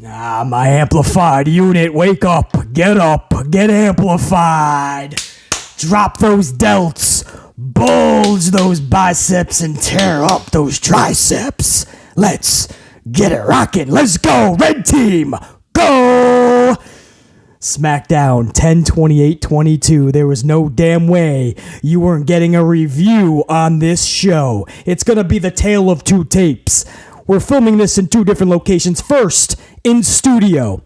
My amplified unit, wake up, get amplified. Drop those delts, bulge those biceps, and tear up those triceps. Let's get it rocking. Let's go, red team, go! Smackdown 10/28/22. There was no damn way you weren't getting a review on this show. It's gonna be the tale of two tapes. We're filming this in two different locations. First, in studio.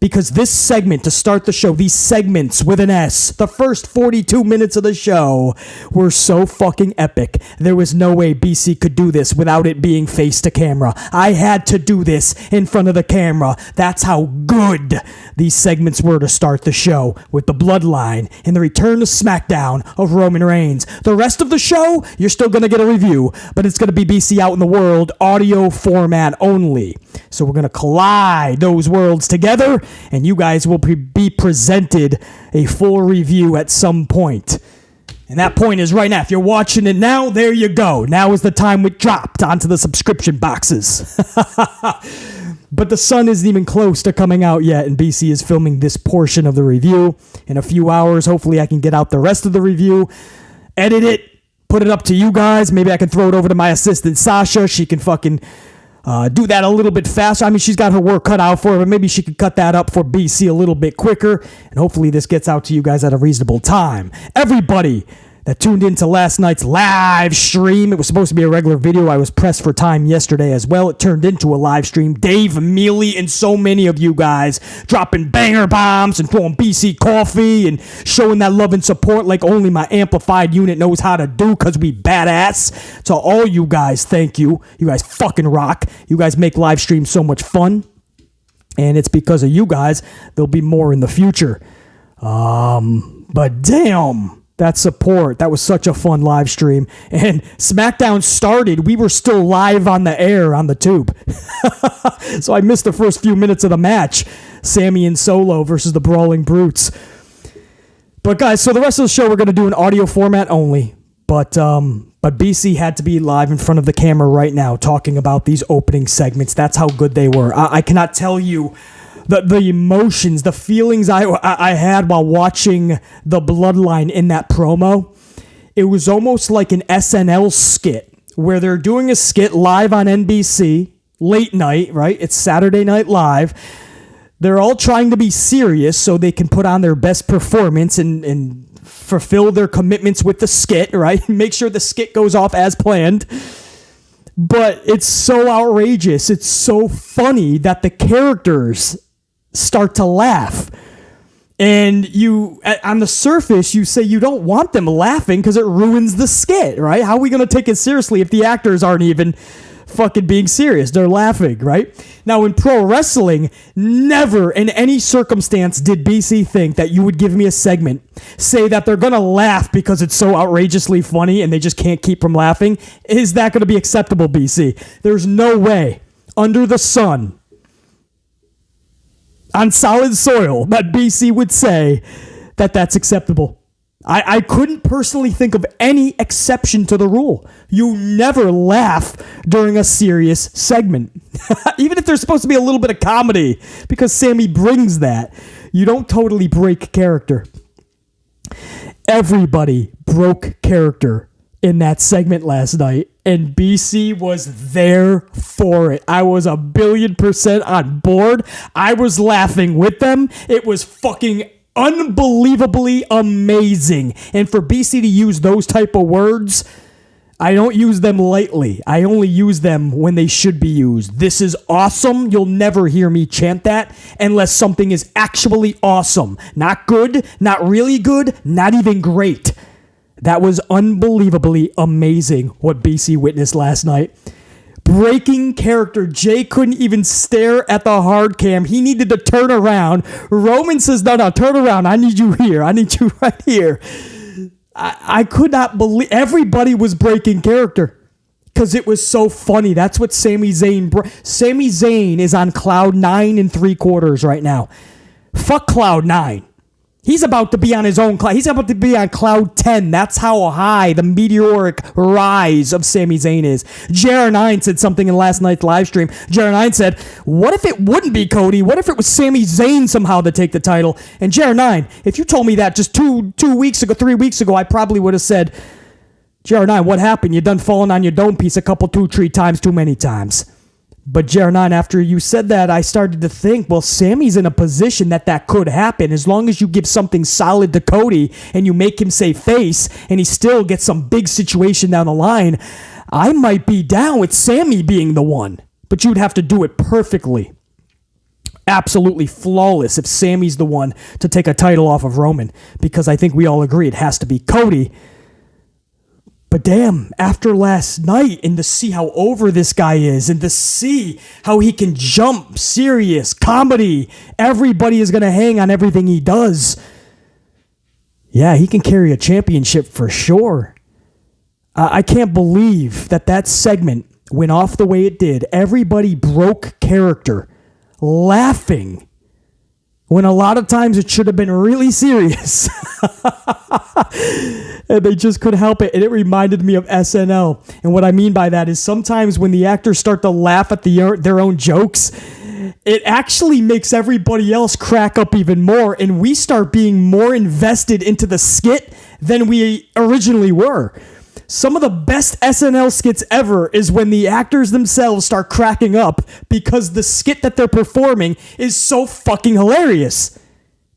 Because this segment, to start the show, these segments with an S, the first 42 minutes of the show were so fucking epic. There was no way BC could do this without it being face to camera. I had to do this in front of the camera. That's how good these segments were to start the show, with the Bloodline and the return to Smackdown of Roman Reigns. The rest of the show, you're still going to get a review, but it's going to be BC out in the world, audio format only. So we're going to collide those worlds together, and you guys will be presented a full review at some point. And that point is right now. If you're watching it now, there you go. Now is the time we dropped onto the subscription boxes. But the sun isn't even close to coming out yet, and BC is filming this portion of the review. In a few hours, hopefully I can get out the rest of the review, edit it, put it up to you guys. Maybe I can throw it over to my assistant, Sasha. She can fucking do that a little bit faster. I mean, she's got her work cut out for her, but maybe she could cut that up for BC a little bit quicker, and hopefully this gets out to you guys at a reasonable time. Everybody that tuned into last night's live stream, it was supposed to be a regular video. I was pressed for time yesterday as well. It turned into a live stream. Dave, Mealy, and so many of you guys dropping banger bombs and throwing BC coffee and showing that love and support like only my amplified unit knows how to do, because we badass. To all you guys, thank you. You guys fucking rock. You guys make live streams so much fun. And it's because of you guys there'll be more in the future. But damn, that support. That was such a fun live stream. And Smackdown started. We were still live on the air on the tube. So I missed the first few minutes of the match. Sami and Solo versus the Brawling Brutes. But guys, so the rest of the show we're going to do an audio format only. But BC had to be live in front of the camera right now talking about these opening segments. That's how good they were. I cannot tell you the emotions, the feelings I had while watching the Bloodline in that promo. It was almost like an SNL skit where they're doing a skit live on NBC, late night, right? It's Saturday Night Live. They're all trying to be serious so they can put on their best performance and fulfill their commitments with the skit, right? Make sure the skit goes off as planned. But it's so outrageous. It's so funny that the characters start to laugh. And you, on the surface, you say you don't want them laughing because it ruins the skit, right? How are we going to take it seriously if the actors aren't even fucking being serious? They're laughing, right? Now, in pro wrestling, never in any circumstance did BC think that you would give me a segment, say that they're going to laugh because it's so outrageously funny and they just can't keep from laughing. Is that going to be acceptable, BC? There's no way under the sun, on solid soil, that BC would say that that's acceptable. I couldn't personally think of any exception to the rule. You never laugh during a serious segment. Even if there's supposed to be a little bit of comedy, because Sami brings that. You don't totally break character. Everybody broke character in that segment last night, and BC was there for it. I was 1,000,000,000% on board. I was laughing with them. It was fucking unbelievably amazing. And for BC to use those type of words, I don't use them lightly. I only use them when they should be used. This is awesome. You'll never hear me chant that unless something is actually awesome. Not good, not really good, not even great. That was unbelievably amazing what BC witnessed last night. Breaking character. Jay couldn't even stare at the hard cam. He needed to turn around. Roman says, no, turn around. I need you here. I need you right here. I could not believe everybody was breaking character because it was so funny. That's what Sami Zayn. Sami Zayn is on cloud 9 3/4 right now. Fuck cloud 9. He's about to be on his own cloud. He's about to be on cloud 10. That's how high the meteoric rise of Sami Zayn is. JR9 said something in last night's live stream. JR9 said, what if it wouldn't be Cody? What if it was Sami Zayn somehow to take the title? And JR9, if you told me that just 3 weeks ago, I probably would have said, JR9, what happened? You done falling on your dome piece a couple, 2-3 times too many times. But JR9, after you said that, I started to think, well, Sami's in a position that could happen. As long as you give something solid to Cody and you make him say face and he still gets some big situation down the line, I might be down with Sami being the one. But you'd have to do it perfectly. Absolutely flawless if Sami's the one to take a title off of Roman. Because I think we all agree it has to be Cody. But damn, after last night, and to see how over this guy is, and to see how he can jump, serious, comedy, everybody is going to hang on everything he does. Yeah, he can carry a championship for sure. I can't believe that segment went off the way it did. Everybody broke character, laughing, when a lot of times it should have been really serious. And they just couldn't help it. And it reminded me of SNL. And what I mean by that is sometimes when the actors start to laugh at their own jokes, it actually makes everybody else crack up even more. And we start being more invested into the skit than we originally were. Some of the best SNL skits ever is when the actors themselves start cracking up because the skit that they're performing is so fucking hilarious.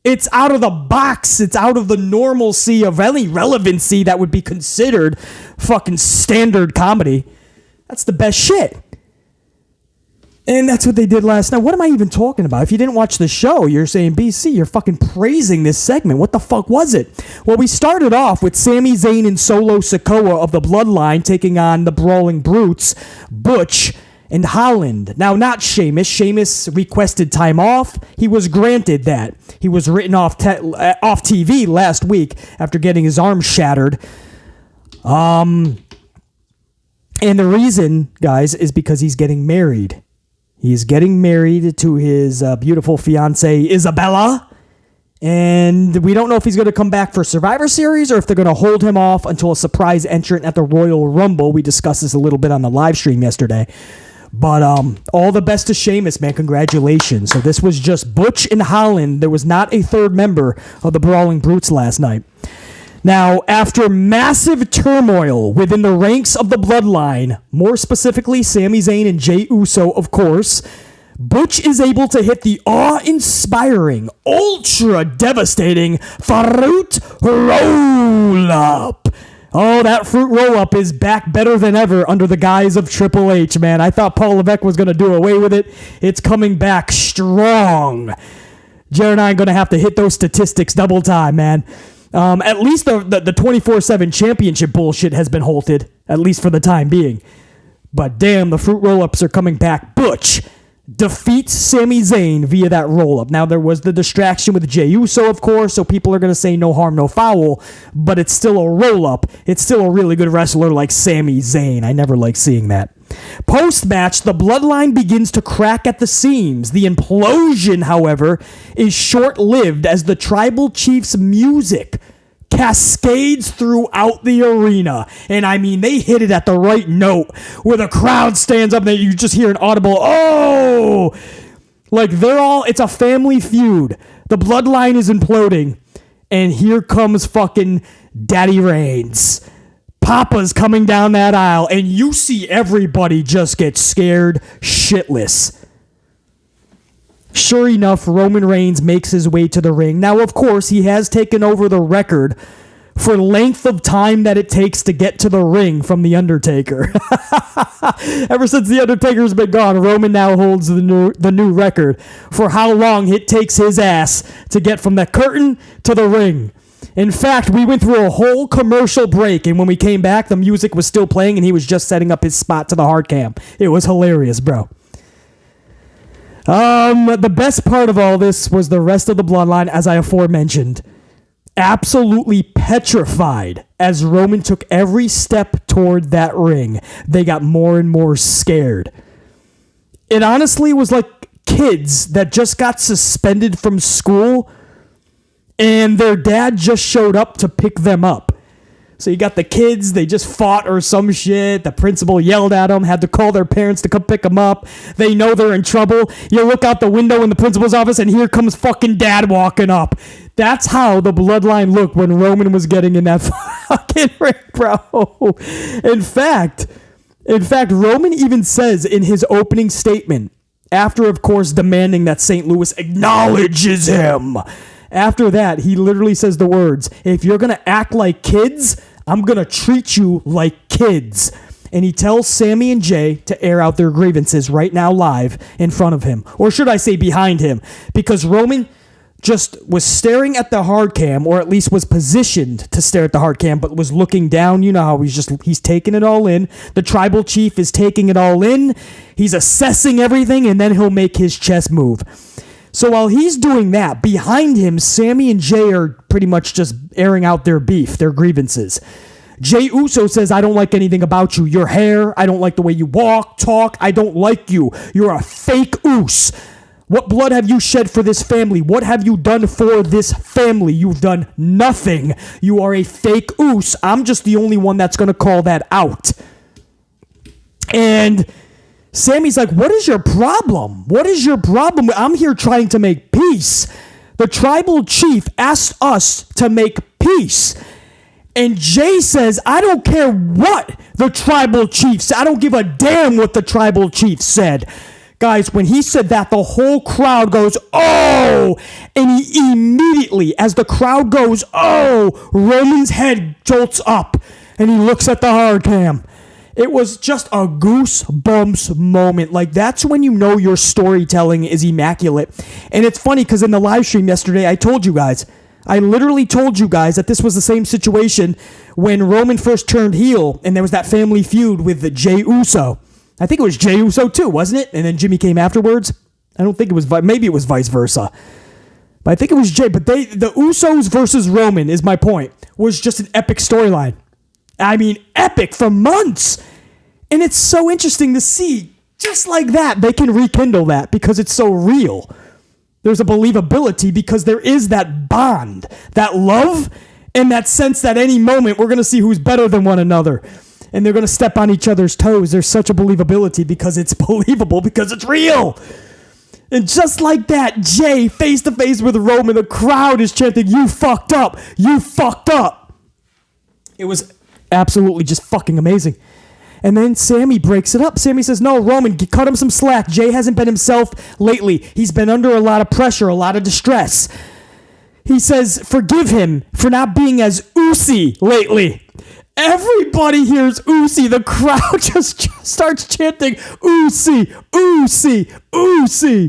It's out of the box. It's out of the normalcy of any relevancy that would be considered fucking standard comedy. That's the best shit. And that's what they did last night. What am I even talking about? If you didn't watch the show, you're saying, BC, you're fucking praising this segment. What the fuck was it? Well, we started off with Sami Zayn and Solo Sikoa of the Bloodline taking on the Brawling Brutes, Butch and Holland. Now, not Sheamus. Sheamus requested time off. He was granted that. He was written off TV last week after getting his arm shattered. And the reason, guys, is because he's getting married. He's getting married to his beautiful fiancée, Isabella. And we don't know if he's going to come back for Survivor Series or if they're going to hold him off until a surprise entrant at the Royal Rumble. We discussed this a little bit on the live stream yesterday. But all the best to Sheamus, man. Congratulations. So this was just Butch and Holland. There was not a third member of the Brawling Brutes last night. Now, after massive turmoil within the ranks of the Bloodline, more specifically Sami Zayn and Jey Uso, of course, Butch is able to hit the awe-inspiring, ultra-devastating Fruit Roll-Up. Oh, that Fruit Roll-Up is back better than ever under the guise of Triple H, man. I thought Paul Levesque was going to do away with it. It's coming back strong. Jared and I are going to have to hit those statistics double time, man. At least the 24/7 championship bullshit has been halted, at least for the time being. But damn, the Fruit Roll-Ups are coming back. Butch defeats Sami Zayn via that roll-up. Now, there was the distraction with Jey Uso, of course, so people are going to say no harm, no foul, but it's still a roll-up. It's still a really good wrestler like Sami Zayn. I never like seeing that. Post-match, the Bloodline begins to crack at the seams. The implosion, however, is short-lived as the Tribal Chief's music cascades throughout the arena. And I mean, they hit it at the right note where the crowd stands up and you just hear an audible, oh! Like it's a family feud. The Bloodline is imploding. And here comes fucking Daddy Reigns. Papa's coming down that aisle, and you see everybody just get scared shitless. Sure enough, Roman Reigns makes his way to the ring. Now, of course, he has taken over the record for length of time that it takes to get to the ring from The Undertaker. Ever since The Undertaker's been gone, Roman now holds the new record for how long it takes his ass to get from the curtain to the ring. In fact, we went through a whole commercial break, and when we came back, the music was still playing, and he was just setting up his spot to the hard cam. It was hilarious, bro. The best part of all this was the rest of the Bloodline, as I aforementioned, absolutely petrified as Roman took every step toward that ring. They got more and more scared. It honestly was like kids that just got suspended from school and their dad just showed up to pick them up. So you got the kids, they just fought or some shit. The principal yelled at them, had to call their parents to come pick them up. They know they're in trouble. You look out the window in the principal's office, and here comes fucking dad walking up. That's how the Bloodline looked when Roman was getting in that fucking ring, bro. In fact, Roman even says in his opening statement, after, of course, demanding that St. Louis acknowledges him, after that, he literally says the words, if you're going to act like kids, I'm going to treat you like kids. And he tells Sami and Jay to air out their grievances right now live in front of him. Or should I say behind him? Because Roman just was staring at the hard cam, or at least was positioned to stare at the hard cam, but was looking down. You know how he's taking it all in. The tribal chief is taking it all in. He's assessing everything, and then he'll make his chess move. So while he's doing that, behind him, Sami and Jay are pretty much just airing out their beef, their grievances. Jey Uso says, I don't like anything about you. Your hair, I don't like the way you walk, talk, I don't like you. You're a fake Uso. What blood have you shed for this family? What have you done for this family? You've done nothing. You are a fake Uso. I'm just the only one that's going to call that out. And Sami's like, what is your problem? What is your problem? I'm here trying to make peace. The tribal chief asked us to make peace. And Jay says, I don't care what the tribal chief said. I don't give a damn what the tribal chief said. Guys, when he said that, the whole crowd goes, oh! And he immediately, as the crowd goes, oh, Roman's head jolts up. And he looks at the hard cam. It was just a goosebumps moment. Like, that's when you know your storytelling is immaculate. And it's funny because in the live stream yesterday, I literally told you guys that this was the same situation when Roman first turned heel and there was that family feud with the Jey Uso. I think it was Jey Uso too, wasn't it? And then Jimmy came afterwards. I don't think it was, maybe it was vice versa. But I think it was Jey. But the Usos versus Roman, is my point, was just an epic storyline. I mean, epic for months. And it's so interesting to see, just like that, they can rekindle that because it's so real. There's a believability because there is that bond, that love, and that sense that any moment we're going to see who's better than one another. And they're going to step on each other's toes. There's such a believability because it's believable, because it's real. And just like that, Jay, face to face with Roman, the crowd is chanting, you fucked up, you fucked up. It was absolutely just fucking amazing. And then Sami breaks it up. Sami says, no, Roman, cut him some slack. Jay hasn't been himself lately. He's been under a lot of pressure, a lot of distress. He says, forgive him for not being as Uso lately. Everybody hears Uso. The crowd just starts chanting, Uso, Uso, Uso.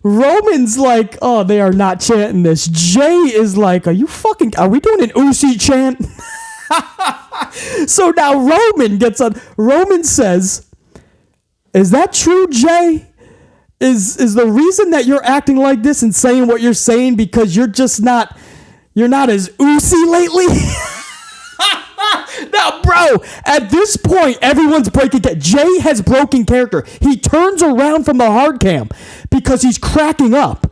Roman's like, oh, they are not chanting this. Jay is like, are we doing an Uso chant? So now Roman gets on. Roman says, is that true, Jay? Is the reason that you're acting like this and saying what you're saying because you're not as Uso lately? Now, bro, at this point, everyone's breaking. Jay has broken character. He turns around from the hard cam because he's cracking up.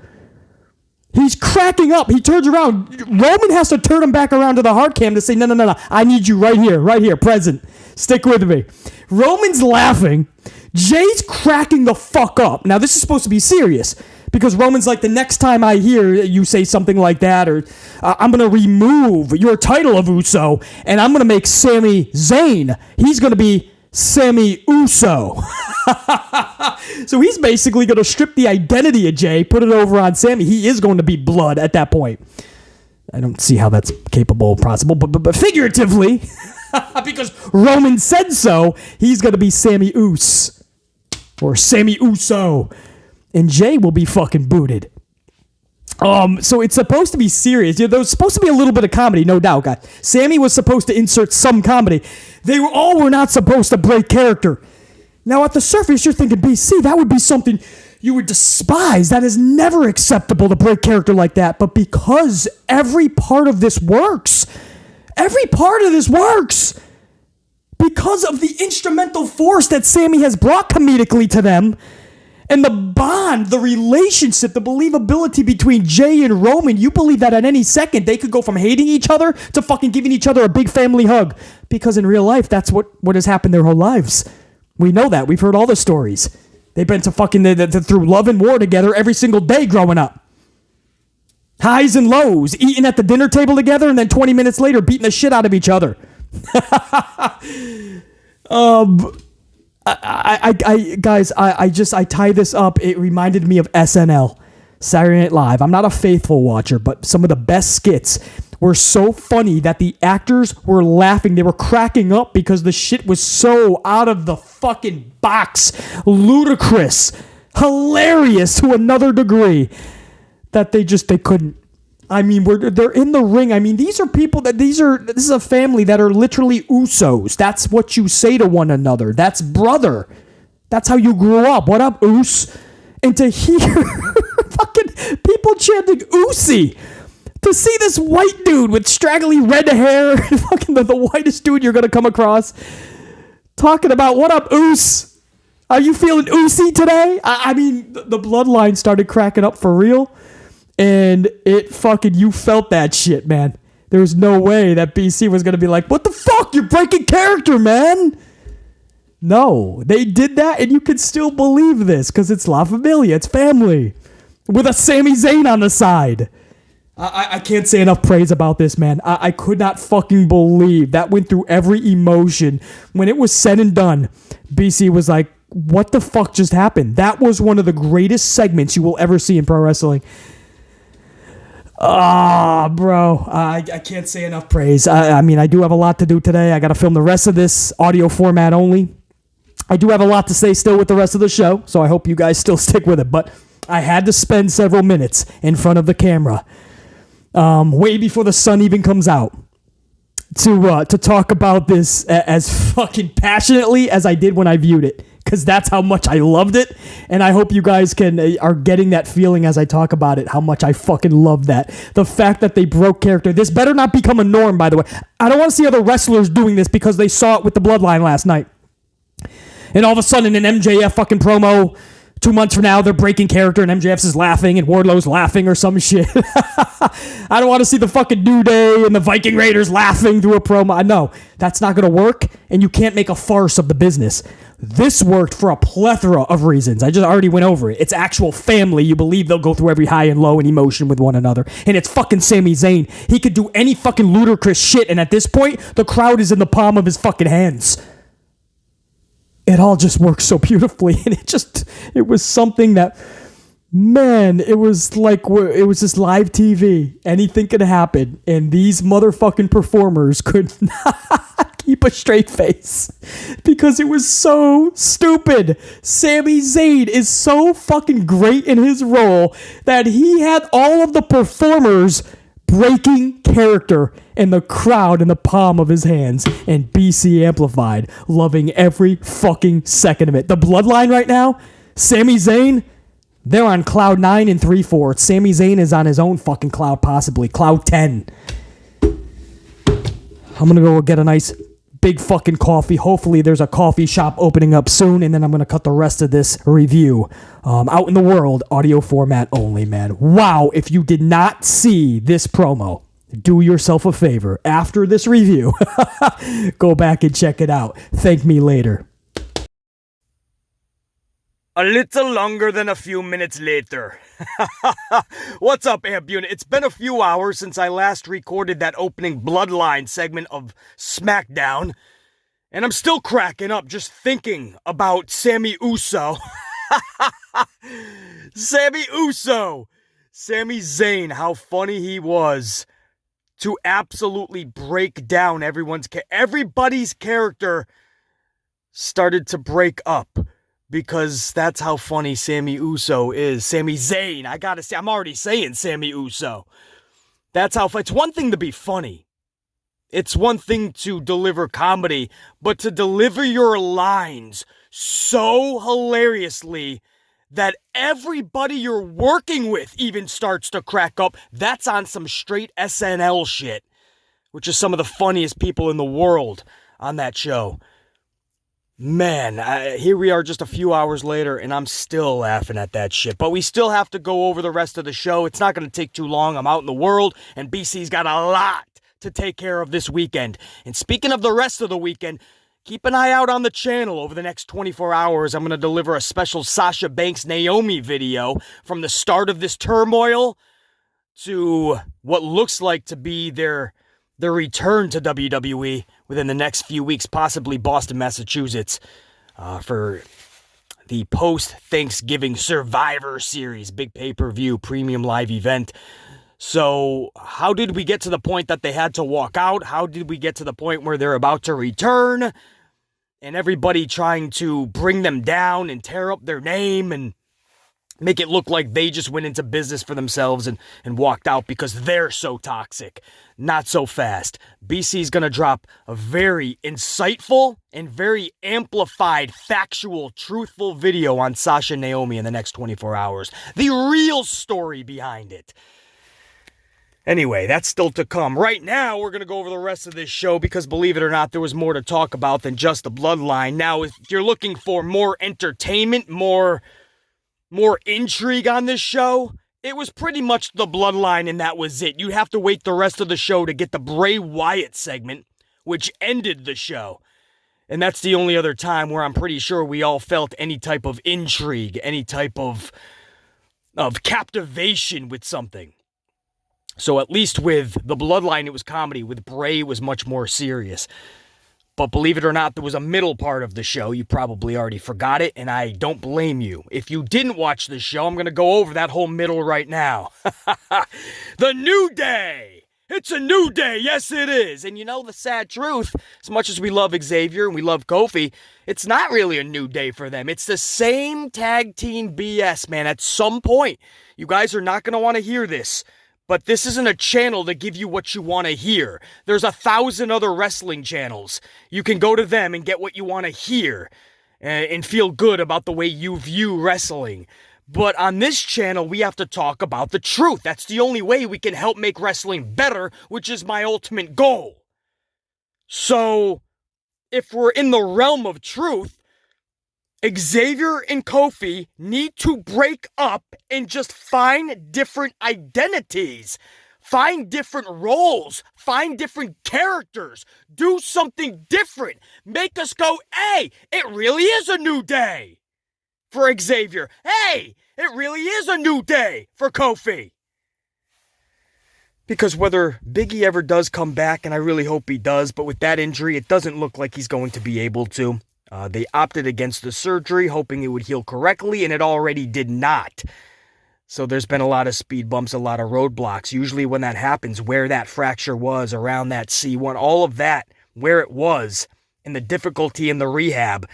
He's cracking up. He turns around. Roman has to turn him back around to the hard cam to say, no. I need you right here, present. Stick with me. Roman's laughing. Jay's cracking the fuck up. Now, this is supposed to be serious because Roman's like, the next time I hear you say something like that, or I'm going to remove your title of Uso, and I'm going to make Sami Zayn. He's going to be Sami Uso. So he's basically going to strip the identity of Jay, put it over on Sami. He is going to be blood at that point. I don't see how that's capable or possible, but figuratively, because Roman said so, he's going to be Sami Uso. Or Sami Uso. And Jay will be fucking booted. So it's supposed to be serious. There's supposed to be a little bit of comedy, no doubt, guys. Sami was supposed to insert some comedy. They were not supposed to break character. Now, at the surface, you're thinking, BC, that would be something you would despise. That is never acceptable to break character like that. But because every part of this works, because of the instrumental force that Sami has brought comedically to them, And the bond, the relationship, the believability between Jay and Roman, you believe that at any second they could go from hating each other to fucking giving each other a big family hug. Because in real life, that's what has happened their whole lives. We know that. We've heard all the stories. They've been to fucking through love and war together every single day growing up. Highs and lows, eating at the dinner table together, and then 20 minutes later beating the shit out of each other. I tie this up. It reminded me of SNL, Saturday Night Live. I'm not a faithful watcher, but some of the best skits were so funny that the actors were laughing. They were cracking up because the shit was so out of the fucking box, ludicrous, hilarious to another degree that they couldn't. I mean, they're in the ring. I mean, these are people this is a family that are literally Usos. That's what you say to one another. That's brother. That's how you grew up. What up, Us? And to hear fucking people chanting Usi, to see this white dude with straggly red hair, fucking the whitest dude you're gonna come across, talking about what up, Us? Are you feeling Usi today? I mean, the bloodline started cracking up for real. And it fucking, you felt that shit, man. There was no way that BC was going to be like, what the fuck? You're breaking character, man. No, they did that, and you could still believe this because it's La Familia. It's family with a Sami Zayn on the side. I can't say enough praise about this, man. I could not fucking believe that went through every emotion. When it was said and done, BC was like, what the fuck just happened? That was one of the greatest segments you will ever see in pro wrestling. Bro, I can't say enough praise. I mean, I do have a lot to do today. I got to film the rest of this audio format only. I do have a lot to say still with the rest of the show, so I hope you guys still stick with it. But I had to spend several minutes in front of the camera, way before the sun even comes out, to talk about this as fucking passionately as I did when I viewed it. Because that's how much I loved it, and I hope you guys are getting that feeling as I talk about it, how much I fucking love that. The fact that they broke character. This better not become a norm, by the way. I don't want to see other wrestlers doing this because they saw it with the Bloodline last night. And all of a sudden, an MJF fucking promo, 2 months from now, they're breaking character, and MJF's is laughing, and Wardlow's laughing or some shit. I don't want to see the fucking New Day and the Viking Raiders laughing through a promo. No, that's not going to work, and you can't make a farce of the business. This worked for a plethora of reasons. I just already went over it. It's actual family. You believe they'll go through every high and low and emotion with one another. And it's fucking Sami Zayn. He could do any fucking ludicrous shit, and at this point, the crowd is in the palm of his fucking hands. It all just works so beautifully, and it was something that, man, it was just live TV. Anything could happen, and these motherfucking performers could not keep a straight face because it was so stupid. Sami Zayn is so fucking great in his role that he had all of the performers breaking character and the crowd in the palm of his hands, and BC amplified, loving every fucking second of it. The Bloodline right now, Sami Zayn, they're on cloud 9 and 3/4. Sami Zayn is on his own fucking cloud, possibly cloud 10. I'm gonna go get a nice big fucking coffee. Hopefully there's a coffee shop opening up soon, and then I'm gonna cut the rest of this review out in the world, audio format only, man. Wow, if you did not see this promo, do yourself a favor. After this review, go back and check it out. Thank me later. A little longer than a few minutes later. What's up, Amp Unit? It's been a few hours since I last recorded that opening Bloodline segment of Smackdown, and I'm still cracking up just thinking about Sami Uso. Sami Uso! Sami Zayn, how funny he was to absolutely break down everybody's character started to break up. Because that's how funny Sami Uso is. Sami Zayn. I gotta say, I'm already saying Sami Uso. That's how, it's one thing to be funny. It's one thing to deliver comedy. But to deliver your lines so hilariously that everybody you're working with even starts to crack up, that's on some straight SNL shit. Which is some of the funniest people in the world on that show. Man, here we are just a few hours later, and I'm still laughing at that shit. But we still have to go over the rest of the show. It's not going to take too long. I'm out in the world, and BC's got a lot to take care of this weekend. And speaking of the rest of the weekend, keep an eye out on the channel. Over the next 24 hours, I'm going to deliver a special Sasha Banks Naomi video from the start of this turmoil to what looks like to be their return to WWE within the next few weeks, possibly Boston, Massachusetts, for the post-Thanksgiving Survivor Series, big pay-per-view, premium live event. So how did we get to the point that they had to walk out? How did we get to the point where they're about to return? And everybody trying to bring them down and tear up their name and make it look like they just went into business for themselves and walked out because they're so toxic. Not so fast. BC's going to drop a very insightful and very amplified, factual, truthful video on Sasha and Naomi in the next 24 hours. The real story behind it. Anyway, that's still to come. Right now, we're going to go over the rest of this show because, believe it or not, there was more to talk about than just the Bloodline. Now, if you're looking for more entertainment, more intrigue on this show, it was pretty much the Bloodline and that was it. You'd have to wait the rest of the show to get the Bray Wyatt segment, which ended the show. And that's the only other time where I'm pretty sure we all felt any type of intrigue, any type of captivation with something. So at least with the Bloodline, it was comedy. With Bray, it was much more serious. But believe it or not, there was a middle part of the show. You probably already forgot it, and I don't blame you. If you didn't watch the show, I'm going to go over that whole middle right now. The New Day! It's a new day, yes it is. And you know the sad truth, as much as we love Xavier and we love Kofi, it's not really a new day for them. It's the same tag team BS, man. At some point, you guys are not going to want to hear this. But this isn't a channel to give you what you want to hear. There's 1,000 other wrestling channels. You can go to them and get what you want to hear and feel good about the way you view wrestling. But on this channel, we have to talk about the truth. That's the only way we can help make wrestling better, which is my ultimate goal. So, if we're in the realm of truth, Xavier and Kofi need to break up and just find different identities, find different roles, find different characters, do something different, make us go, hey, it really is a new day for Xavier. Hey, it really is a new day for Kofi. Because whether Big E ever does come back, and I really hope he does, but with that injury, it doesn't look like he's going to be able to. They opted against the surgery, hoping it would heal correctly, and it already did not. So there's been a lot of speed bumps, a lot of roadblocks. Usually when that happens, where that fracture was, around that C1, all of that, where it was, and the difficulty in the rehab.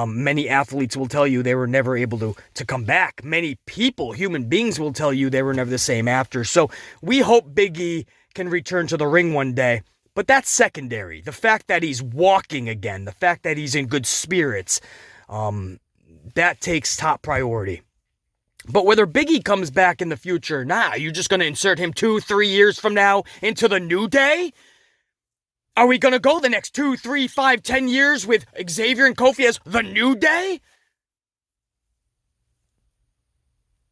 Many athletes will tell you they were never able to come back. Many people, human beings, will tell you they were never the same after. So we hope Big E can return to the ring one day. But that's secondary. The fact that he's walking again, the fact that he's in good spirits, that takes top priority. But whether Big E comes back in the future or not, you're just going to insert him 2-3 years from now into the New Day? Are we going to go the next 2, 3, 5, 10 years with Xavier and Kofi as the New Day?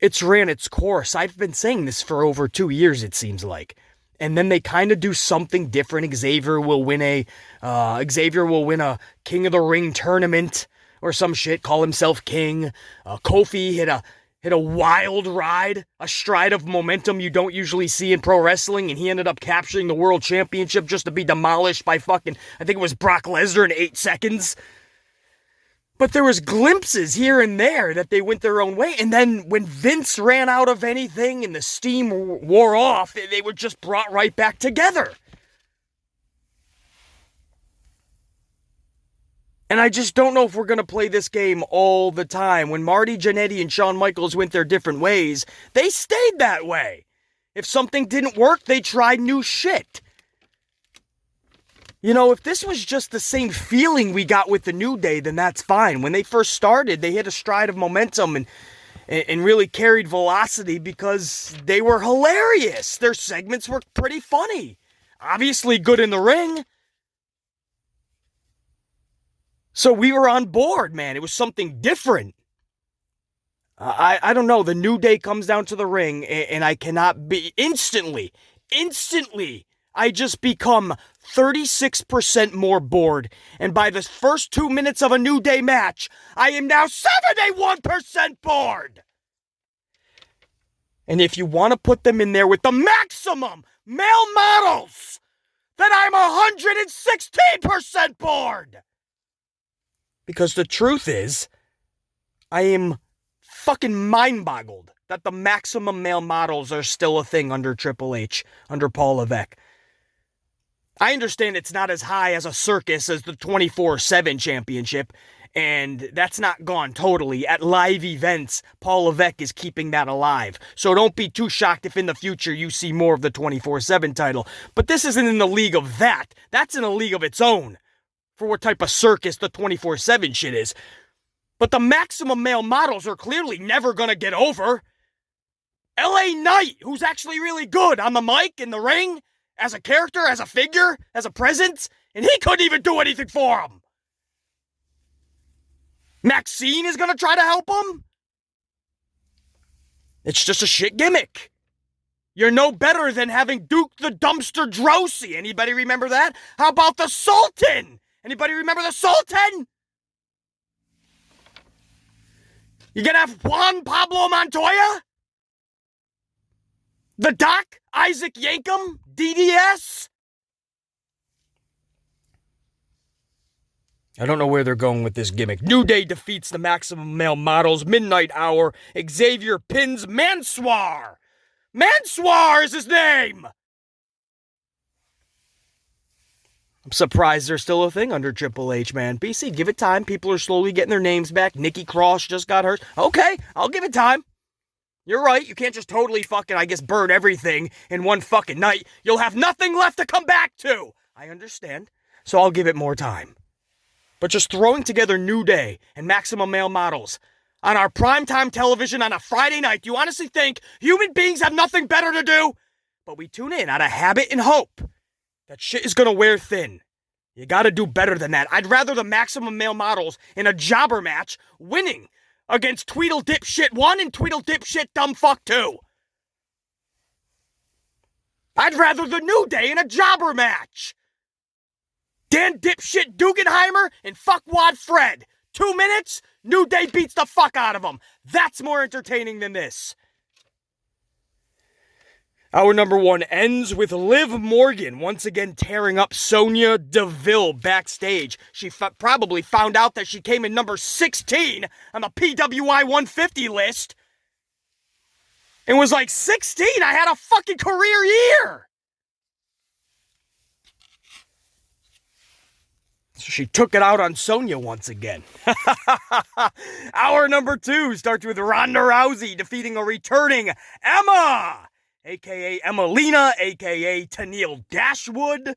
It's ran its course. I've been saying this for over 2 years, it seems like. And then they kind of do something different. Xavier will win a King of the Ring tournament or some shit. Call himself king. Kofi hit a wild ride, a stride of momentum you don't usually see in pro wrestling, and he ended up capturing the world championship just to be demolished by I think it was Brock Lesnar in 8 seconds. But there was glimpses here and there that they went their own way. And then when Vince ran out of anything and the steam wore off, they were just brought right back together. And I just don't know if we're going to play this game all the time. When Marty Jannetty and Shawn Michaels went their different ways, they stayed that way. If something didn't work, they tried new shit. You know, if this was just the same feeling we got with the New Day, then that's fine. When they first started, they hit a stride of momentum and really carried velocity because they were hilarious. Their segments were pretty funny. Obviously good in the ring. So we were on board, man. It was something different. I don't know. The New Day comes down to the ring, and I cannot be instantly, I just become 36% more bored. And by the first 2 minutes of a New Day match, I am now 71% bored. And if you want to put them in there with the maximum male models, then I'm 116% bored. Because the truth is, I am fucking mind-boggled that the maximum male models are still a thing under Triple H, under Paul Levesque. I understand it's not as high as a circus as the 24/7 championship, and that's not gone totally. At live events, Paul Levesque is keeping that alive. So don't be too shocked if in the future you see more of the 24/7 title. But this isn't in the league of that. That's in a league of its own for what type of circus the 24/7 shit is. But the maximum male models are clearly never going to get over. LA Knight, who's actually really good on the mic, in the ring, as a character, as a figure, as a presence, and he couldn't even do anything for him. Maxine is going to try to help him? It's just a shit gimmick. You're no better than having Duke the Dumpster Droese. Anybody remember that? How about the Sultan? Anybody remember the Sultan? You gonna have Juan Pablo Montoya? The Doc? Isaac Yankem? DDS? I don't know where they're going with this gimmick. New Day defeats the maximum male models. Midnight Hour. Xavier pins Mansoor. Mansoor is his name! I'm surprised they're still a thing under Triple H, man. BC, give it time. People are slowly getting their names back. Nikki Cross just got hurt. Okay, I'll give it time. You're right. You can't just totally fucking, I guess, burn everything in one fucking night. You'll have nothing left to come back to. I understand. So I'll give it more time. But just throwing together New Day and maximum male models on our primetime television on a Friday night, do you honestly think human beings have nothing better to do? But we tune in out of habit and hope. That shit is gonna wear thin. You gotta do better than that. I'd rather the maximum male models in a jobber match winning against Tweedle Dipshit 1 and Tweedle Dipshit Dumbfuck 2. I'd rather the New Day in a jobber match. Dan Dipshit Dugenheimer and Fuckwad Fred. 2 minutes, New Day beats the fuck out of them. That's more entertaining than this. Our number one ends with Liv Morgan once again tearing up Sonya Deville backstage. She probably found out that she came in number 16 on the PWI 150 list. And was like, 16? I had a fucking career year! So she took it out on Sonya once again. Our number two starts with Ronda Rousey defeating a returning Emma, a.k.a. Emmalina, a.k.a. Tennille Dashwood.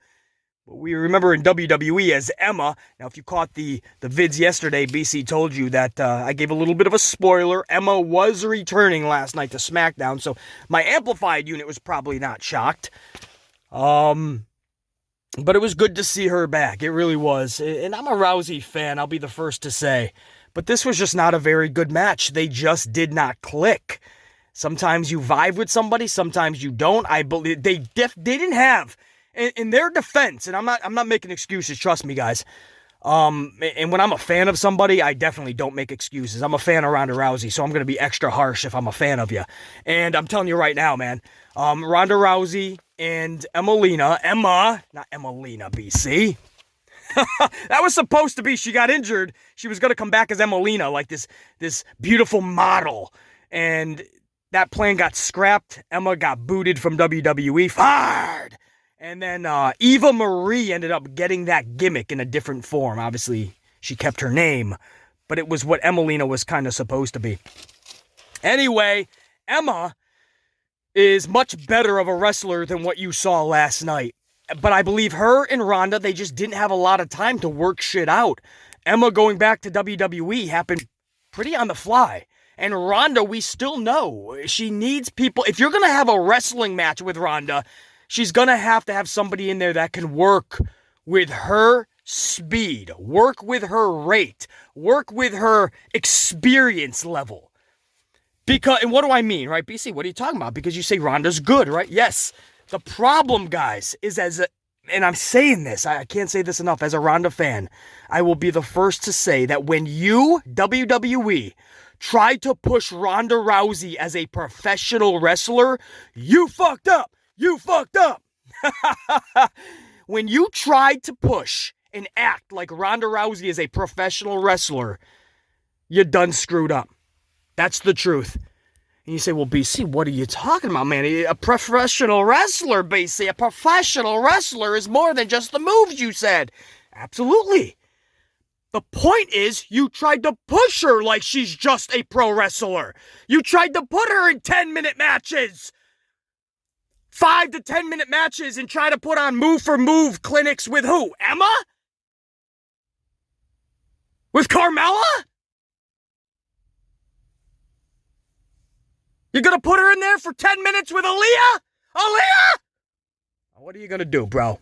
We remember in WWE as Emma. Now, if you caught the vids yesterday, BC told you that I gave a little bit of a spoiler. Emma was returning last night to Smackdown, so my amplified unit was probably not shocked. But it was good to see her back. It really was. And I'm a Rousey fan, I'll be the first to say. But this was just not a very good match. They just did not click. Sometimes you vibe with somebody, sometimes you don't. I believe they didn't have, in their defense, and I'm not making excuses, trust me, guys. And when I'm a fan of somebody, I definitely don't make excuses. I'm a fan of Ronda Rousey, so I'm going to be extra harsh if I'm a fan of you. And I'm telling you right now, man, Ronda Rousey and Emma, not Emmalina, BC. That was supposed to be, she got injured. She was going to come back as Emmalina, like this beautiful model. And that plan got scrapped. Emma got booted from WWE. Fired! And then Eva Marie ended up getting that gimmick in a different form. Obviously, she kept her name, but it was what Emmalina was kind of supposed to be. Anyway, Emma is much better of a wrestler than what you saw last night. But I believe her and Ronda, they just didn't have a lot of time to work shit out. Emma going back to WWE happened pretty on the fly. And Ronda, we still know, she needs people. If you're going to have a wrestling match with Ronda, she's going to have somebody in there that can work with her speed, work with her rate, work with her experience level. And what do I mean, right? BC, what are you talking about? Because you say Ronda's good, right? Yes. The problem, guys, is and I'm saying this, I can't say this enough, as a Ronda fan, I will be the first to say that when you, WWE, try to push Ronda Rousey as a professional wrestler, you fucked up. You fucked up. When you tried to push and act like Ronda Rousey is a professional wrestler, you done screwed up. That's the truth. And you say, well, BC, what are you talking about, man? A professional wrestler, BC. A professional wrestler is more than just the moves you said. Absolutely. The point is, you tried to push her like she's just a pro wrestler. You tried to put her in 10-minute matches. 5 to 10-minute matches and try to put on move-for-move clinics with who? Emma? With Carmella? You're gonna put her in there for 10 minutes with Aaliyah? Aaliyah? What are you gonna do, bro?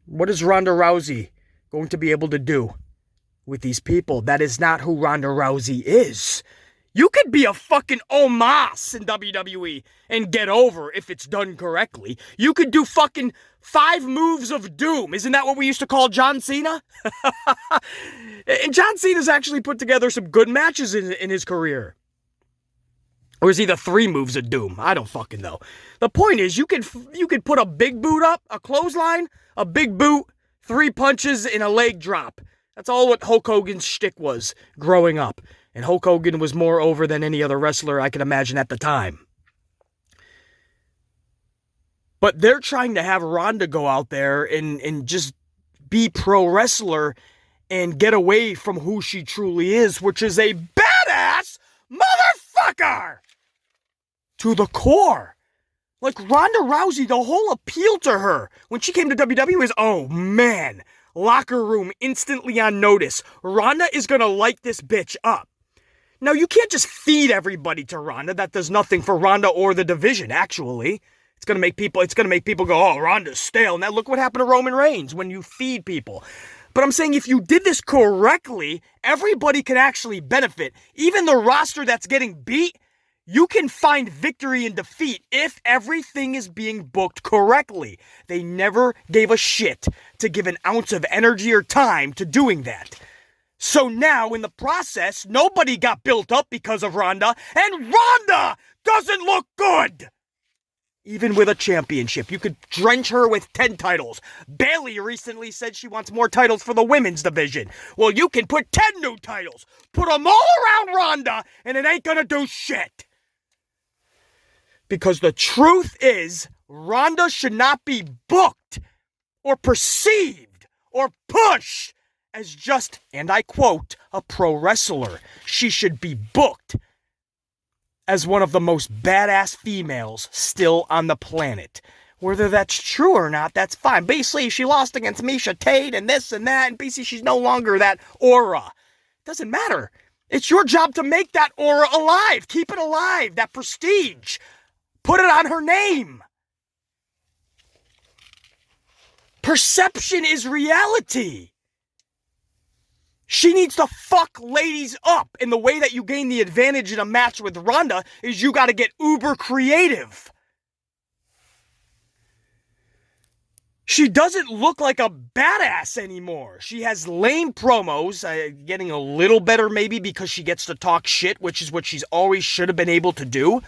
What is Ronda Rousey going to be able to do with these people? That is not who Ronda Rousey is. You could be a fucking Omos in WWE and get over if it's done correctly. You could do fucking 5 moves of doom. Isn't that what we used to call John Cena? And John Cena's actually put together some good matches in his career. Or is he the 3 moves of doom? I don't fucking know. The point is, you could put a big boot up, a clothesline, a big boot, 3 punches, and a leg drop. That's all what Hulk Hogan's shtick was growing up. And Hulk Hogan was more over than any other wrestler I could imagine at the time. But they're trying to have Ronda go out there and just be pro wrestler and get away from who she truly is, which is a badass motherfucker to the core. Like Ronda Rousey, the whole appeal to her when she came to WWE is, oh man, locker room instantly on notice. Ronda is gonna light this bitch up. Now, you can't just feed everybody to Ronda. That does nothing for Ronda or the division, actually. It's going to make people go, oh, Ronda's stale. Now, look what happened to Roman Reigns when you feed people. But I'm saying if you did this correctly, everybody can actually benefit. Even the roster that's getting beat, you can find victory and defeat if everything is being booked correctly. They never gave a shit to give an ounce of energy or time to doing that. So now, in the process, nobody got built up because of Ronda, and Ronda doesn't look good! Even with a championship, you could drench her with 10 titles. Bayley recently said she wants more titles for the women's division. Well, you can put 10 new titles, put them all around Ronda, and it ain't gonna do shit. Because the truth is, Ronda should not be booked, or perceived, or pushed as just, and I quote, a pro wrestler. She should be booked as one of the most badass females still on the planet. Whether that's true or not, that's fine. Basically, she lost against Misha Tate and this and that, and basically she's no longer that aura. Doesn't matter. It's your job to make that aura alive. Keep it alive. That prestige. Put it on her name. Perception is reality. She needs to fuck ladies up, and the way that you gain the advantage in a match with Ronda is you gotta get uber creative. She doesn't look like a badass anymore. She has lame promos, getting a little better maybe because she gets to talk shit, which is what she's always should have been able to do.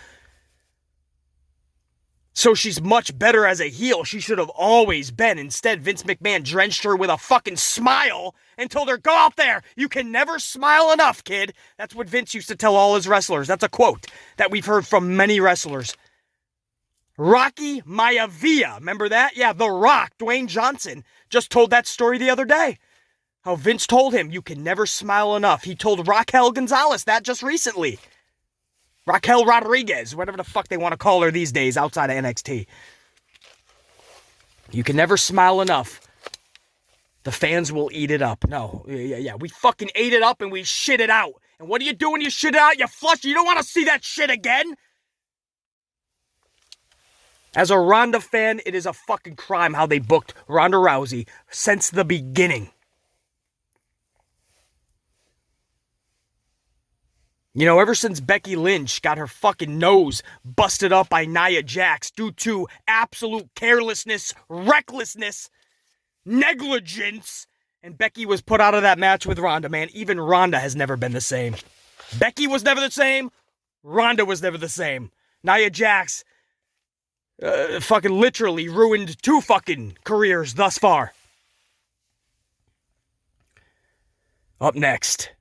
So she's much better as a heel. She should have always been. Instead, Vince McMahon drenched her with a fucking smile and told her, go out there. You can never smile enough, kid. That's what Vince used to tell all his wrestlers. That's a quote that we've heard from many wrestlers. Rocky Maivia. Remember that? Yeah, The Rock, Dwayne Johnson, just told that story the other day. How Vince told him, you can never smile enough. He told Raquel Gonzalez that just recently. Raquel Rodriguez, whatever the fuck they want to call her these days outside of NXT. You can never smile enough. The fans will eat it up. No, yeah. We fucking ate it up and we shit it out. And what do you do when you shit it out? You flush it. You don't want to see that shit again. As a Ronda fan, it is a fucking crime how they booked Ronda Rousey since the beginning. You know, ever since Becky Lynch got her fucking nose busted up by Nia Jax due to absolute carelessness, recklessness, negligence, and Becky was put out of that match with Ronda, man, even Ronda has never been the same. Becky was never the same. Ronda was never the same. Nia Jax fucking literally ruined 2 fucking careers thus far. Up next,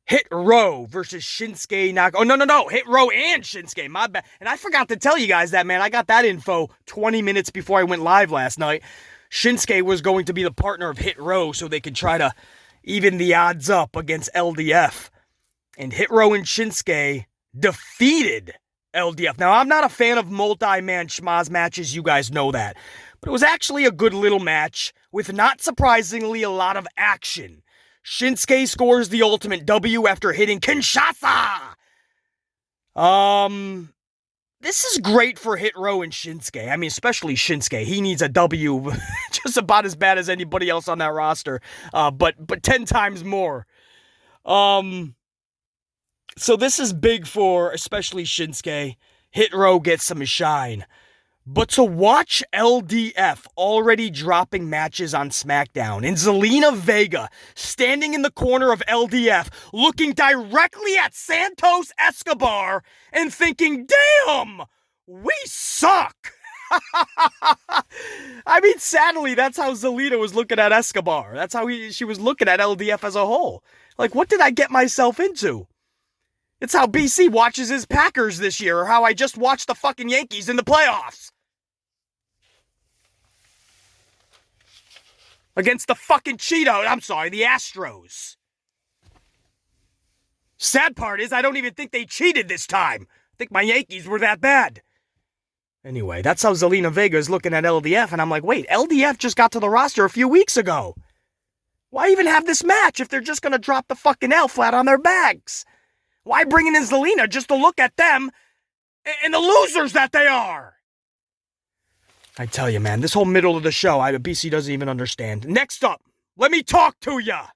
Hit Row versus Shinsuke Nakamura. Oh, no. Hit Row and Shinsuke. My bad. And I forgot to tell you guys that, man. I got that info 20 minutes before I went live last night. Shinsuke was going to be the partner of Hit Row so they could try to even the odds up against LDF. And Hit Row and Shinsuke defeated LDF. Now, I'm not a fan of multi-man schmaz matches. You guys know that. But it was actually a good little match with, not surprisingly, a lot of action. Shinsuke scores the ultimate W after hitting Kinshasa. This is great for Hit Row and Shinsuke. I mean, especially Shinsuke. He needs a W just about as bad as anybody else on that roster, but 10 times more. So this is big for especially Shinsuke. Hit Row gets some shine. But to watch LDF already dropping matches on Smackdown and Zelina Vega standing in the corner of LDF looking directly at Santos Escobar and thinking, damn, we suck. I mean, sadly, that's how Zelina was looking at Escobar. That's how she was looking at LDF as a whole. Like, what did I get myself into? It's how BC watches his Packers this year, or how I just watched the fucking Yankees in the playoffs. Against the fucking the Astros. Sad part is I don't even think they cheated this time. I think my Yankees were that bad. Anyway, that's how Zelina Vega is looking at LDF, and I'm like, wait, LDF just got to the roster a few weeks ago. Why even have this match if they're just going to drop the fucking L flat on their backs? Why bring in Zelina just to look at them and the losers that they are? I tell you, man, this whole middle of the show, BC doesn't even understand. Next up, let me talk to ya.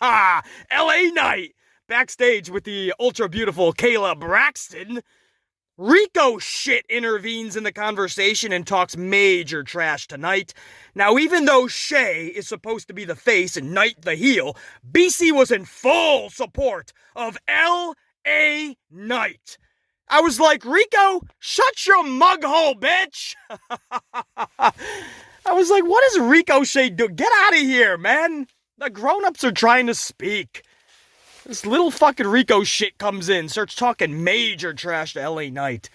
LA Knight, backstage with the ultra beautiful Kayla Braxton. Rico shit intervenes in the conversation and talks major trash tonight. Now, even though Shay is supposed to be the face and Knight the heel, BC was in full support of LA Knight. I was like, Rico, shut your mug hole, bitch. I was like, what is Ricochet do? Get out of here, man. The grown-ups are trying to speak. This little fucking Rico shit comes in, starts talking major trash to LA Knight.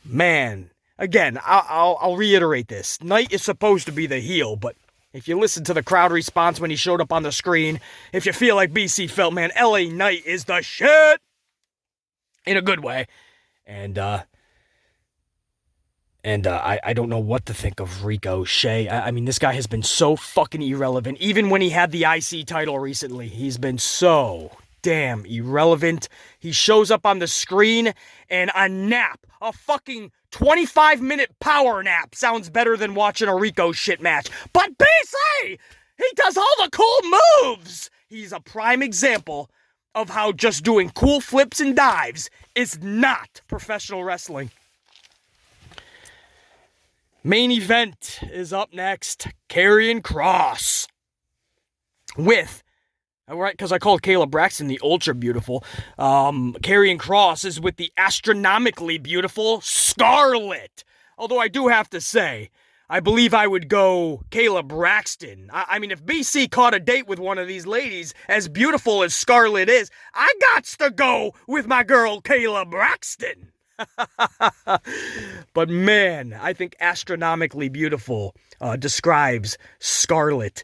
Man, again, I'll reiterate this. Knight is supposed to be the heel, but if you listen to the crowd response when he showed up on the screen, if you feel like BC felt, man, LA Knight is the shit. In a good way. And I don't know what to think of Ricochet. I mean, this guy has been so fucking irrelevant. Even when he had the IC title recently, he's been so damn irrelevant. He shows up on the screen and a fucking 25-minute power nap sounds better than watching a Rico shit match. But BC, he does all the cool moves. He's a prime example of how just doing cool flips and dives is not professional wrestling. Main event is up next. Karrion Kross with, alright, because I called Kayla Braxton the ultra beautiful. Karrion Kross is with the astronomically beautiful Scarlett. Although I do have to say, I believe I would go Kayla Braxton. I mean, if BC caught a date with one of these ladies, as beautiful as Scarlett is, I gots to go with my girl Kayla Braxton. But man, I think astronomically beautiful describes Scarlett.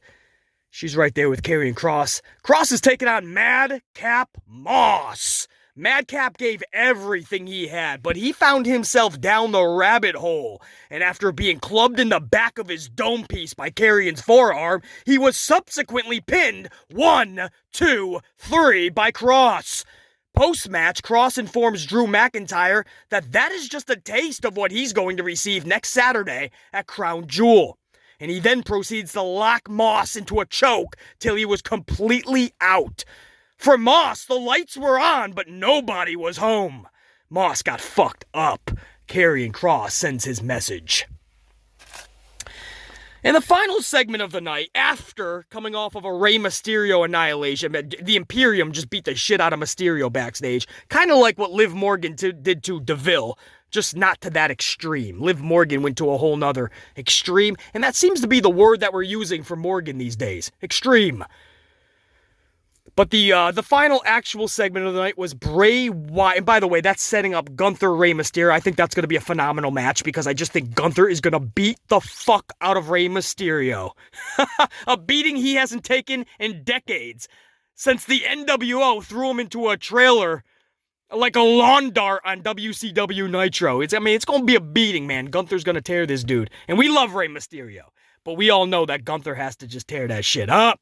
She's right there with Karrion Kross. Kross is taking on Madcap Moss. Madcap gave everything he had, but he found himself down the rabbit hole. And after being clubbed in the back of his dome piece by Karrion's forearm, he was subsequently pinned 1, 2, 3 by Kross. Post-match, Kross informs Drew McIntyre that is just a taste of what he's going to receive next Saturday at Crown Jewel. And he then proceeds to lock Moss into a choke till he was completely out. For Moss, the lights were on, but nobody was home. Moss got fucked up. Karrion Kross sends his message. In the final segment of the night, after coming off of a Rey Mysterio annihilation, the Imperium just beat the shit out of Mysterio backstage, kind of like what Liv Morgan did to DeVille, just not to that extreme. Liv Morgan went to a whole nother extreme, and that seems to be the word that we're using for Morgan these days. Extreme. But the final actual segment of the night was Bray Wyatt. And by the way, that's setting up Gunther, Rey Mysterio. I think that's going to be a phenomenal match because I just think Gunther is going to beat the fuck out of Rey Mysterio. A beating he hasn't taken in decades. Since the NWO threw him into a trailer like a lawn dart on WCW Nitro. It's going to be a beating, man. Gunther's going to tear this dude. And we love Rey Mysterio. But we all know that Gunther has to just tear that shit up.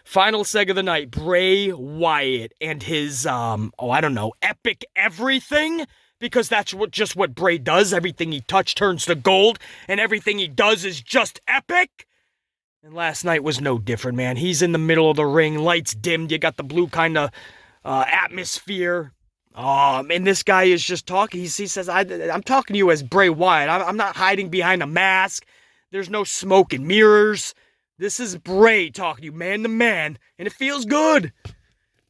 Final seg of the night, Bray Wyatt and his, epic everything, because that's just what Bray does. Everything he touches turns to gold, and everything he does is just epic. And last night was no different, man. He's in the middle of the ring, lights dimmed, you got the blue kind of atmosphere. And this guy is just talking. He says, I'm talking to you as Bray Wyatt. I'm not hiding behind a mask. There's no smoke and mirrors. This is Bray talking to you, man to man, and it feels good.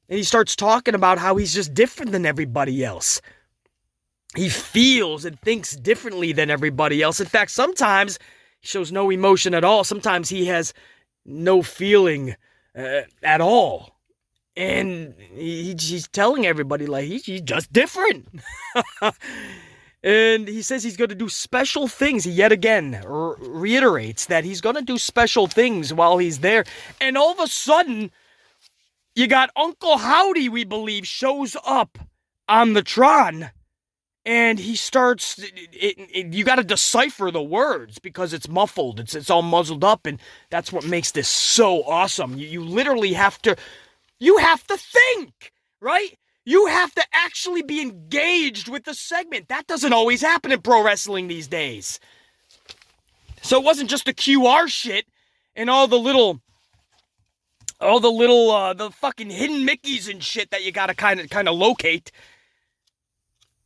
And he starts talking about how he's just different than everybody else. He feels and thinks differently than everybody else. In fact, sometimes he shows no emotion at all. Sometimes he has no feeling at all. And he's telling everybody, like, he's just different. And he says he's going to do special things. He yet again reiterates that he's going to do special things while he's there. And all of a sudden, you got Uncle Howdy, we believe, shows up on the Tron. And he starts, you got to decipher the words because it's muffled. It's all muzzled up. And that's what makes this so awesome. You literally have to think, right? You have to actually be engaged with the segment. That doesn't always happen in pro wrestling these days. So it wasn't just the QR shit and all the fucking hidden Mickeys and shit that you gotta kind of locate.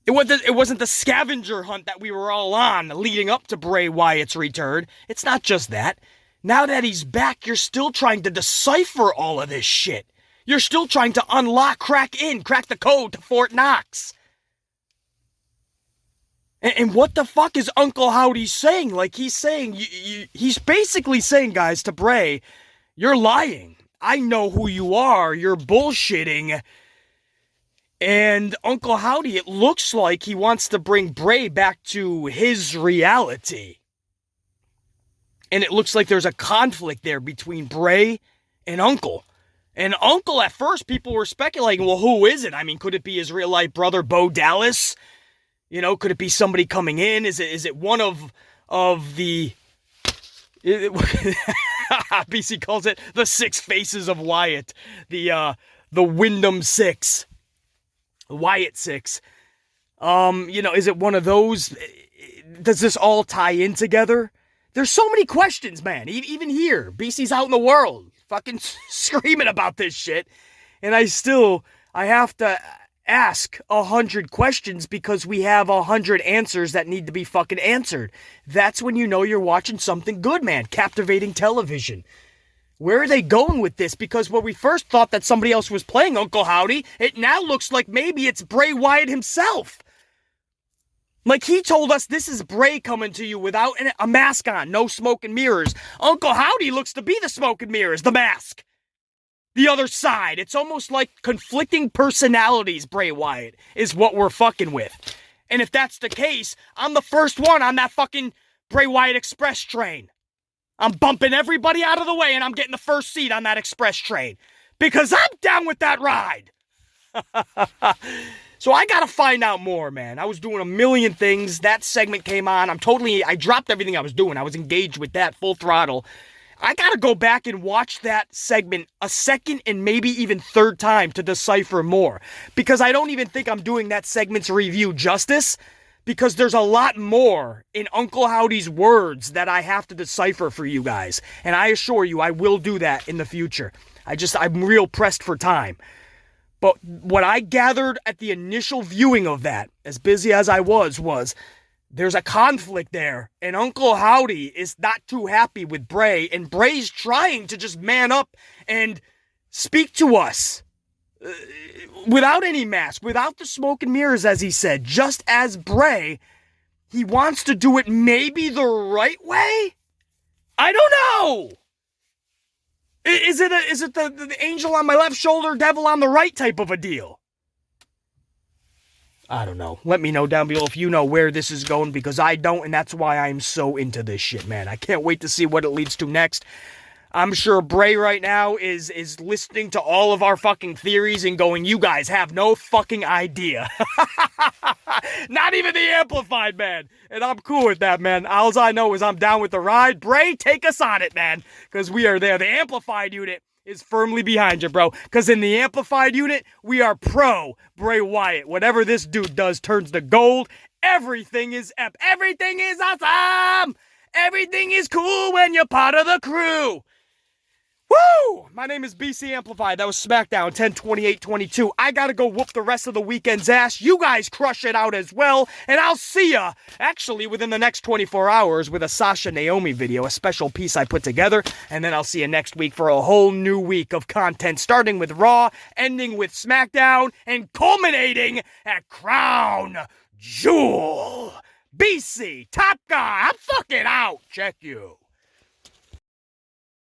It wasn't the scavenger hunt that we were all on leading up to Bray Wyatt's return. It's not just that. Now that he's back, you're still trying to decipher all of this shit. You're still trying to unlock, crack the code to Fort Knox. And what the fuck is Uncle Howdy saying? Like, he's saying, he's basically saying, guys, to Bray, you're lying. I know who you are. You're bullshitting. And Uncle Howdy, it looks like he wants to bring Bray back to his reality. And it looks like there's a conflict there between Bray and Uncle. And Uncle, at first, people were speculating, well, who is it? I mean, could it be his real-life brother, Bo Dallas? You know, could it be somebody coming in? Is it one of the... BC calls it the six faces of Wyatt. The Wyndham Six. Wyatt Six. Is it one of those? Does this all tie in together? There's so many questions, man. Even here, BC's out in the world. Fucking screaming about this shit. And I have to ask 100 questions because we have 100 answers that need to be fucking answered. That's when you know you're watching something good, man. Captivating television. Where are they going with this? Because when we first thought that somebody else was playing Uncle Howdy, it now looks like maybe it's Bray Wyatt himself. Like, he told us this is Bray coming to you without a mask on, no smoke and mirrors. Uncle Howdy looks to be the smoke and mirrors, the mask. The other side. It's almost like conflicting personalities, Bray Wyatt, is what we're fucking with. And if that's the case, I'm the first one on that fucking Bray Wyatt Express train. I'm bumping everybody out of the way and I'm getting the first seat on that express train. Because I'm down with that ride. So I gotta find out more, man. I was doing a million things. That segment came on. I dropped everything I was doing. I was engaged with that full throttle. I gotta go back and watch that segment a second and maybe even third time to decipher more. Because I don't even think I'm doing that segment's review justice. Because there's a lot more in Uncle Howdy's words that I have to decipher for you guys. And I assure you, I will do that in the future. I'm real pressed for time. But what I gathered at the initial viewing of that, as busy as I was there's a conflict there. And Uncle Howdy is not too happy with Bray. And Bray's trying to just man up and speak to us. Without any mask, without the smoke and mirrors, as he said. Just as Bray, he wants to do it maybe the right way? I don't know! Is it the angel on my left shoulder, devil on the right type of a deal? I don't know. Let me know down below if you know where this is going, because I don't, and that's why I'm so into this shit, man. I can't wait to see what it leads to next. I'm sure Bray right now is listening to all of our fucking theories and going, you guys have no fucking idea. Not even the Amplified, man. And I'm cool with that, man. All I know is I'm down with the ride. Bray, take us on it, man. Because we are there. The Amplified unit is firmly behind you, bro. Because in the Amplified unit, we are pro Bray Wyatt. Whatever this dude does turns to gold. Everything is Everything is awesome. Everything is cool when you're part of the crew. Woo! My name is BC Amplified. That was Smackdown 10/28/22. I gotta go whoop the rest of the weekend's ass. You guys crush it out as well. And I'll see ya, actually, within the next 24 hours with a Sasha Naomi video, a special piece I put together. And then I'll see you next week for a whole new week of content, starting with Raw, ending with Smackdown, and culminating at Crown Jewel. BC, top guy. I'm fucking out. Check you.